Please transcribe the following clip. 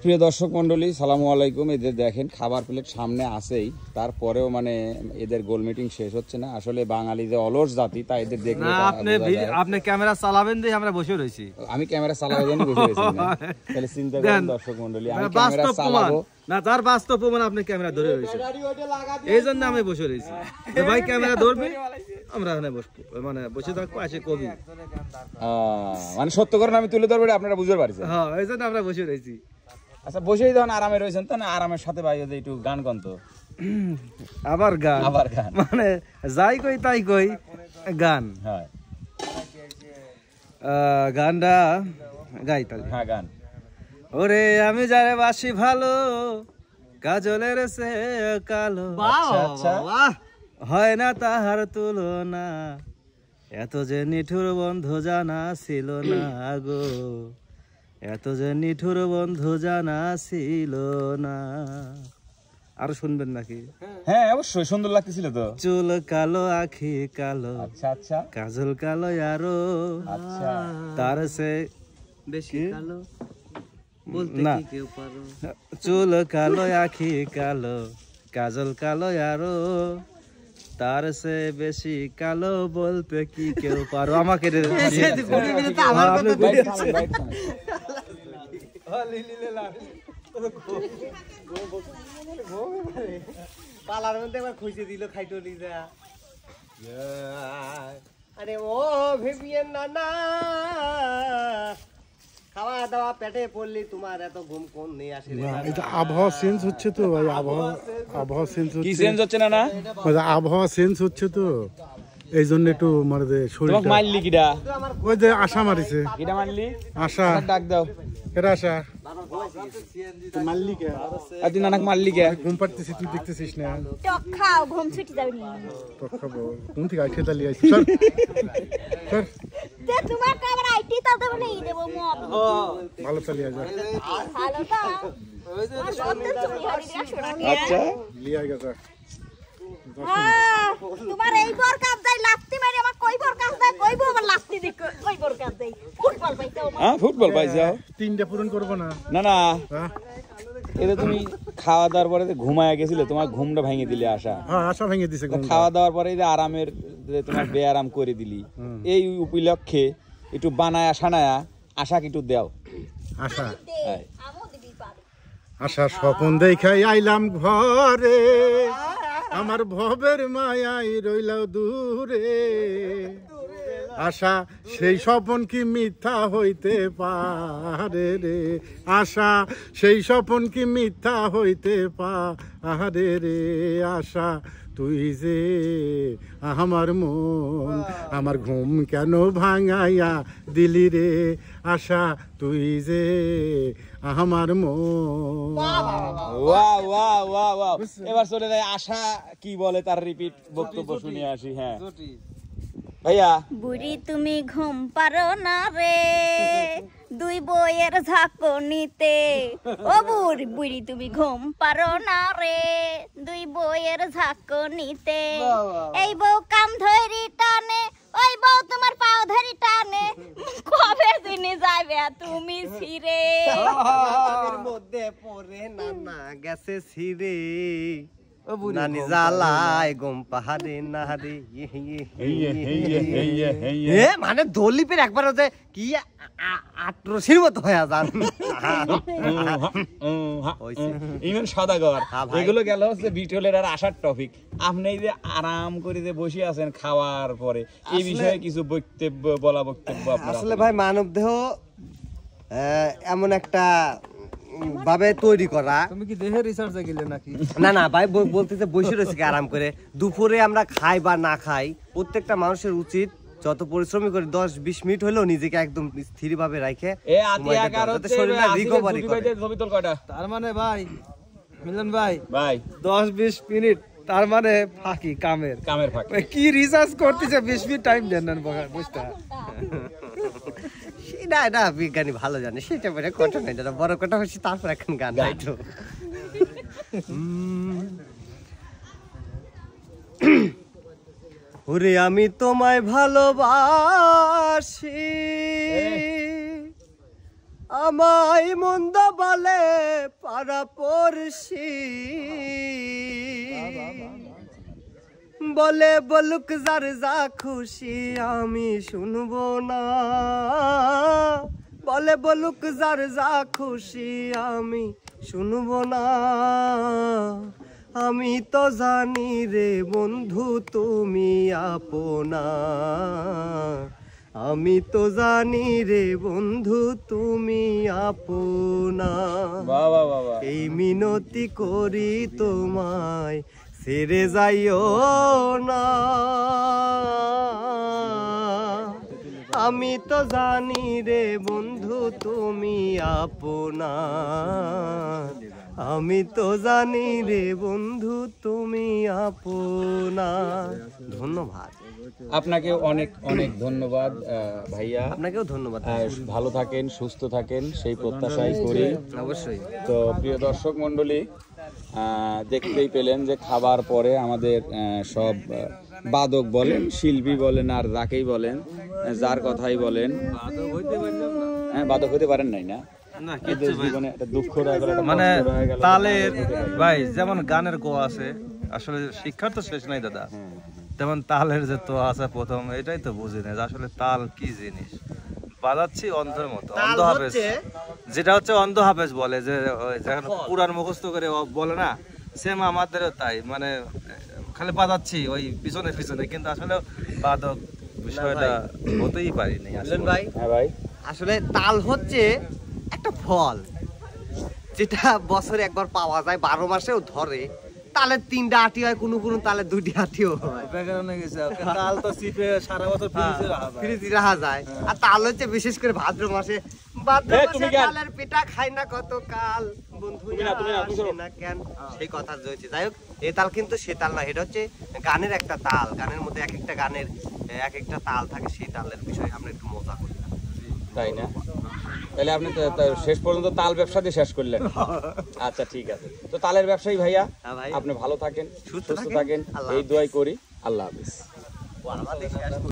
প্রিয় দর্শক মন্ডলী, সালামু আলাইকুম। এদের দেখেন খাবার প্লেট সামনে আসেই, তারপরেও মানে এদের গোল মিটিং শেষ হচ্ছে না। আসলে বাঙালি যে অলস জাতি, তা এদের দেখলে আপনি ক্যামেরা চালাবেন দিয়ে আমরা বসে রয়েছি। আমি ক্যামেরা চালাবার জন্য বসে রয়েছি না, তাহলে চিন্তা করেন দর্শক মন্ডলী, আমি ক্যামেরা চালাবো না, তার বাস্তব প্রমাণ আপনি ক্যামেরা ধরে রয়েছে, এই জন্য আমি বসে রয়েছি। ভাই ক্যামেরা ধরবে, আমরা এখানে বসবো, মানে বসে থাকবো, আসে কবি মানে সত্য করে আমি তুলে ধরবো, আপনারা বুঝতে পারছেন। হ্যাঁ, এই জন্য আমরা বসে রয়েছি। আচ্ছা, বসেই যখন আরামে রয়েছেন, তো না আরামের সাথে ভাই একটু গান কন্ত, আবার গান মানে যাই কই তাই কই গান। হ্যাঁ, গানটা গাই তাহলে। হ্যাঁ, গান। ওরে আমি যারে বাসি ভালো, কাজলের সে কালো, আচ্ছা, হয় না তাহার তুলনা, এত যে নিঠুর বন্ধু জানা ছিল না গো, এত যে নিঠুর বন্ধু জানা ছিল না। আরো শুনবেন নাকি? হ্যাঁ, অবশ্যই, সুন্দর লাগতেছিল তো। চুল কালো, আখি কালো, আচ্ছা আচ্ছা, কাজল কালো আরো, আচ্ছা, তার সে বেশি কালো বলতে কি কেউ পারো, চুল কালো, আখি কালো, কাজল কালো আরো, তার সে বেশি কালো বলতে কি কেউ পারো। আমাকে পালার মধ্যে একবার খুঁজে দিল, খাইটো নিজা। আরে ও ভেবিয়েন না, খাওয়া দাওয়া পেটে পড়লি, তোমার এত ঘুম কোন নিয়ে আসে? এটা আবহাওয়া চেঞ্জ হচ্ছে তো, আবহাওয়া চেঞ্জ হচ্ছে। কি চেঞ্জ হচ্ছে? না আবহাওয়া চেঞ্জ হচ্ছে তো, এই জন্য একটু মানে শরীর মারলি কিডা? ওই যে আশা মারিছে। কিডা মারলি? আশা। ডাক দাও। কেডা আশা? মারলি কে? তুই নানাক মারলি কে? ঘুম পাড়তেছিস, তুই দেখতেছিস না? টক খাও, ঘুম ছুটি যাবে না। টক খাবো? কোন থেকে খেতে লিয়ে আইছিস? সর সর। তে তোমার ক্যামেরা আইটি তা দেব না, দেব মত। ভালো চালিয়ে যা। ভালো তো ওই যে আচ্ছা, লিয়ে আইগা যা। তোমার এই বর কাজ দেই, লাত্তি মারি আমার কই বর কাজ দেই, কইবো আমার লাত্তি দি কই বর কাজ দেই। ফুটবল পাইতাও। হ্যাঁ, ফুটবল পাইছাও? তিনটা পূরণ করব না? না না, হ্যাঁ, এটা তুমি খাওয়া দাওয়ার পরে ঘুমায় গেছিলে, তোমার ঘুমটা ভেঙে দিলে আশা। হ্যাঁ, আশা ভেঙে দিছে। খাওয়া দাওয়ার পরে যে আরামের তোমার বেআরাম করে দিলি, এই উপলক্ষে একটু বানায়া সানায়া আশাকে একটু দাও। আশা, আমও দিবি পারে। আশা স্বপন দেখাই আইলাম ঘরে, আমার ভবের মায়াই রইলাও দূরে। আশা সেই স্বপন কি মিথ্যা হইতে পারে রে, আশা সেই স্বপন কি মিথ্যা হইতে পারে রে। আশা তুই যে আমার মন, আমার ঘুম কেন ভাঙাইয়া দিলি রে। আশা তুই যে আমার মন। Wow wow wow wow. এবার চলে যায় আশা কি বলে তার রিপিট বক্তব্য শুনে আসি। হ্যাঁ ভাইয়া। বুড়ি তুমি ঘুম পারো না রে, দুই বইয়ের ঝাঁকুনিতে। ও বুড়ি, বুড়ি তুমি ঘুম পারো না রে, দুই বইয়ের ঝাঁকুনিতে। এই বউ কাম ধরি টানে, ওই বউ তোমার পাও ধরি টানে, কবে দিনে যাবে তুমি ছিরে। মধ্যে পড়ে না গেছে ছিরে, নানি জ্বালায় গম পাহাড়ে নাহারে। মানে দলিপের একবার হচ্ছে কি আটরসির মতো হয়ে যান। ইভেন সদাগর এগুলো গেল হচ্ছে বিটলের আর আসার টপিক। আপনি এই যে আরাম করে যে বসে আছেন খাওয়ার পরে, এই বিষয়ে কিছু বক্তব্য বলা বক্তব্য আসলে ভাই মানব দেহ এমন একটা ভাবে তৈরি করা। তুমি কি দেহের রিসার্চে গেলে নাকি? না না ভাই, বলতেছে বসে রয়েছে আরাম করে। দুপুরে আমরা খাই বা না খাই, প্রত্যেকটা মানুষের উচিত যত পরিশ্রমী করে 10-20 মিনিট হলেও নিজেকে একদম স্থির ভাবে রাখে রিকভারি করে। তার মানে ভাই মিলন ভাই 10-20 মিনিট, তার মানে ফাঁকি, কামের ফাঁকি। কি রিসার্চ করতেছে? 20 মিনিট টাইম দেন না বুঝতা। সেটা এটা বিজ্ঞানী ভালো জানে, সেটা বড় কথা নাই, যেটা বড় কথা হচ্ছে তারপর এখন গান গাইতো। ওরে আমি তোমায় ভালোবাসি, আমায় মন্দ বলে পাড়া পড়শি, বলে বলুক যার যা খুশি আমি শুনবো না, বলে বলুক যার যা খুশি আমি শুনবো না। আমি তো জানি রে বন্ধু তুমি আপনা, আমি তো জানি রে বন্ধু তুমি আপনা। বাহ বাহ বাহ বাহ। এই মিনতি করি তোমায় ছেড়ে যাইও না, আমি তো জানি রে বন্ধু তুমি আপনা, আমি তো জানি রে বন্ধু তুমি আপনা। ধন্যবাদ। আপনাকে অনেক অনেক ধন্যবাদ ভাইয়া, আপনাকেও ধন্যবাদ। ভালো থাকেন, সুস্থ থাকেন সেই প্রত্যাশাই করি। অবশ্যই। তো প্রিয় দর্শক মণ্ডলী, দেখতেই পেলেন যে খাবার পরে আমাদের সব বাদক বলেন, শিল্পী বলেন, আর যাকেই বলেন, যার কথাই বলেন, হ্যাঁ বাদক হতে পারেন নাই না, জীবনে একটা দুঃখ রয়ে গেল, একটা মানে কষ্ট রয়ে গেল। তালের ভাই যেমন গানের গো আছে, আসলে শিক্ষার তো শেষ নাই দাদা, তেমন তালের যে তো আছে প্রথম, এটাই তো বুঝি না যে আসলে তাল কি জিনিস। বাজাচ্ছি অন্ধের মতো, অন্ধ হাফেজ, যেটা হচ্ছে অন্ধ হাফেজ বলে, যে যখন পুরান মুখস্থ করে বলে না, সেম আমাদেরও তাই, মানে খালি বাজাচ্ছি ওই পিছনে পিছনে, কিন্তু আসলে বাদক বিষয়টা হতেই পারিনি আসলে। ভাই, হ্যাঁ ভাই, আসলে তাল হচ্ছে একটা ফল যেটা বছরে একবার পাওয়া যায়, 12 মাসেও ধরে। তালের 3টা আটি হয়, কোনো কোনো তালের 2টি আটিও হয়। তাল তো চিপে সারা বছর ফ্রিজে রাখা যায়। আর তাল হচ্ছে বিশেষ করে ভাদ্র মাসে, ভাদ্র মাসে তালের পিঠা খাই না কত কাল বন্ধু না কেন, সেই কথা রয়েছে। যাই হোক, এই তাল কিন্তু সে তাল না, এটা হচ্ছে গানের একটা তাল, গানের মধ্যে এক একটা গানের এক একটা তাল থাকে, সেই তালের বিষয়ে আমরা একটু মজা করি, তাই না? তাহলে আপনি তো শেষ পর্যন্ত তাল ব্যবসা দিয়ে শেষ করলেন। আচ্ছা ঠিক আছে, তো তালের ব্যবসায়ী ভাইয়া, হ্যাঁ ভাই, আপনি ভালো থাকেন, সুস্থ সুস্থ থাকেন, আল্লাহ এই দোয়াই করি। আল্লাহ হাফেজ। হাফেজ।